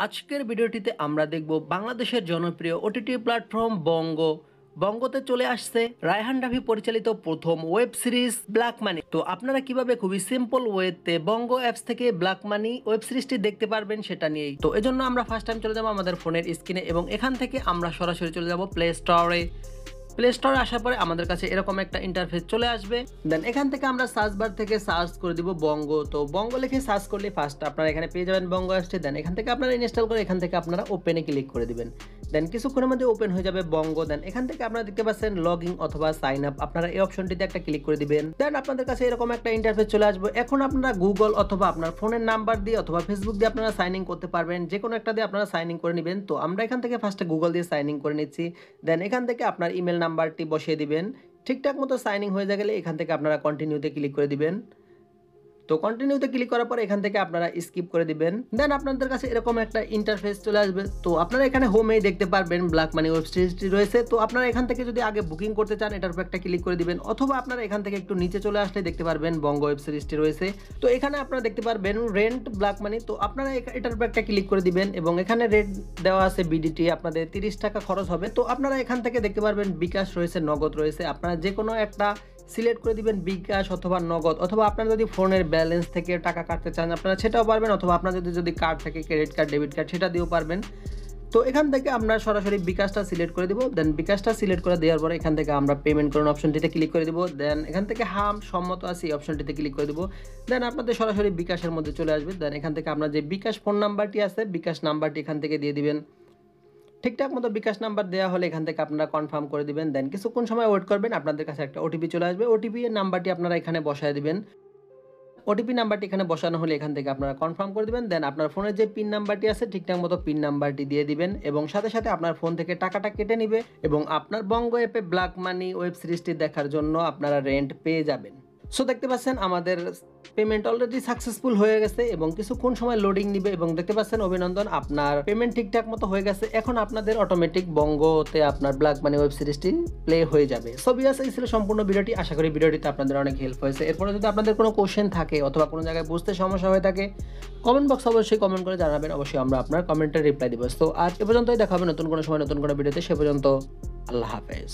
আজকের ভিডিওটিতে আমরা দেখব বাংলাদেশের জনপ্রিয় ওটিটি প্ল্যাটফর্ম বঙ্গতে চলে আসছে রায়হান রাফি পরিচালিত প্রথম ওয়েব সিরিজ ব্ল্যাক মানি। তো আপনারা কিভাবে খুবই সিম্পল ওয়েতে বঙ্গ অ্যাপস থেকে ব্ল্যাক মানি ওয়েব সিরিজটি দেখতে পারবেন সেটা নিয়েই। তো এজন্য আমরা ফার্স্ট টাইম চলে যাবো আমাদের ফোনের স্ক্রিনে এবং এখান থেকে আমরা সরাসরি চলে যাব প্লে স্টোরে আসার পরে আমাদের কাছে এরকম একটা ইন্টারফেস চলে আসবে। দেন এখান থেকে আমরা সার্চ বার থেকে সার্চ করে দিব বঙ্গ। তো বঙ্গ লিখে সার্চ করলে ফার্স্ট আপনারা এখানে পেয়ে যাবেন বঙ্গ অ্যাপসটি। দেন এখান থেকে আপনারা ইনস্টল করে এখান থেকে আপনারা ওপেনে ক্লিক করে দিবেন। দেন কিছুক্ষণের মধ্যে ওপেন হয়ে যাবে বঙ্গ। দেন এখান থেকে আপনারা দেখতে পাচ্ছেন লগ ইন অথবা সাইন আপ, আপনারা এই অপশনটিতে একটা ক্লিক করে দিবেন। দেন আপনাদের কাছে এরকম একটা ইন্টারফেস চলে আসবে। এখন আপনারা গুগল অথবা আপনার ফোনের নাম্বার দিয়ে অথবা ফেসবুক দিয়ে আপনারা সাইন ইন করতে পারবেন, যে কোনো একটা দিয়ে আপনারা সাইন ইন করে নেবেন। তো আমরা এখান থেকে ফার্স্টে গুগল দিয়ে সাইন ইন করে নিচ্ছি। দেন এখান থেকে আপনার ইমেল নাম্বারটি বসিয়ে দিবেন। ঠিকঠাক মতো সাইন ইন হয়ে গেলে এখান থেকে আপনারা কন্টিনিউতে ক্লিক করে দিবেন। তো কন্টিনিউতে ক্লিক করার পর এখান থেকে আপনারা স্কিপ করে দিবেন। দেন আপনাদের কাছে এরকম একটা ইন্টারফেস চলে আসবে। তো আপনারা এখানে হোমেই দেখতে পারবেন ব্ল্যাক মানি ওয়েব সিরিজটি রয়েছে। তো আপনারা এখান থেকে যদি আগে বুকিং করতে চান এটার উপর একটা ক্লিক করে দিবেন, অথবা আপনারা এখান থেকে একটু নিচে চলে আসলে দেখতে পারবেন বঙ্গ ওয়েব সিরিজটি রয়েছে। তো এখানে আপনারা দেখতে পারবেন রেন্ট ব্ল্যাক মানি। তো আপনারা এটার উপর একটা ক্লিক করে দিবেন এবং এখানে রেট দেওয়া আছে বিডিটি, আপনাদের 30 টাকা খরচ হবে। তো আপনারা এখান থেকে দেখতে পারবেন বিকাশ রয়েছে, নগদ রয়েছে, আপনারা যে কোনো একটা সিলেক্ট করে দিবেন, বিকাশ অথবা নগদ, অথবা আপনারা যদি ফোনের ব্যালেন্স থেকে টাকা কাটতে চান আপনারা সেটাও পারবেন, অথবা আপনাদের যদি কার্ড থাকে ক্রেডিট কার্ড ডেবিট কার্ড সেটা দিয়েও পারবেন। তো এখান থেকে আমরা সরাসরি বিকাশটা সিলেক্ট করে দিব। দেন বিকাশটা সিলেক্ট করে দেওয়ার পরে এখান থেকে আমরা পেমেন্ট করুন অপশনটিতে ক্লিক করে দিব। দেন এখান থেকে সম্মত আছে এই অপশনটিতে ক্লিক করে দিব। দেন আপনাদের সরাসরি বিকাশের মধ্যে চলে আসবে। দেন এখান থেকে আপনার যে বিকাশ ফোন নাম্বারটি আছে বিকাশ নাম্বারটি এখান থেকে দিয়ে দিবেন। ঠিকঠাক মতো বিকাশ নাম্বার দেওয়া হলে এখান থেকে আপনারা কনফার্ম করে দিবেন। দেন কিছুক্ষণ সময় ওয়েট করবেন, আপনাদের কাছে একটা ওটিপি চলে আসবে। ওটিপি এর নাম্বারটি আপনারা এখানে বসায় দিবেন। ওটিপি নাম্বারটি এখানে বসানো হলে এখান থেকে আপনারা কনফার্ম করে দিবেন। দেন আপনার ফোনের যে পিন নাম্বারটি আছে ঠিকঠাক মতো পিন নাম্বারটি দিয়ে দিবেন এবং সাথে সাথে আপনার ফোন থেকে টাকাটা কেটে নিবে এবং আপনার বঙ্গ অ্যাপে ব্ল্যাক মানি ওয়েব সিরিজটি দেখার জন্য আপনারা রেন্ট পেয়ে যাবেন। সো দেখতে পাচ্ছেন আমাদের পেমেন্ট অলরেডি সাকসেসফুল হয়ে গেছে এবং কিছুক্ষণ সময় লোডিং নিবে এবং দেখতে পাচ্ছেন অভিনন্দন, আপনার পেমেন্ট ঠিকঠাক মতো হয়ে গেছে। এখন আপনাদের অটোমেটিক বঙ্গতে আপনার ব্ল্যাক মানি ওয়েব সিরিজটি প্লে হয়ে যাবে। সো ভিউয়ার্স, এই ছিল সম্পূর্ণ ভিডিওটি। আশা করি ভিডিওটিতে আপনাদের অনেক হেল্প হয়েছে। এরপরে যদি আপনাদের কোনো কোশ্চেন থাকে অথবা কোনো জায়গায় বুঝতে সমস্যা হয়ে থাকে কমেন্ট বক্স অবশ্যই কমেন্ট করে জানাবেন, অবশ্যই আমরা আপনার কমেন্টের রিপ্লাই দিব। তো আজ এ পর্যন্তই, দেখা হবে নতুন কোনো সময় নতুন কোনো ভিডিওতে। সে পর্যন্ত আল্লাহ হাফেজ।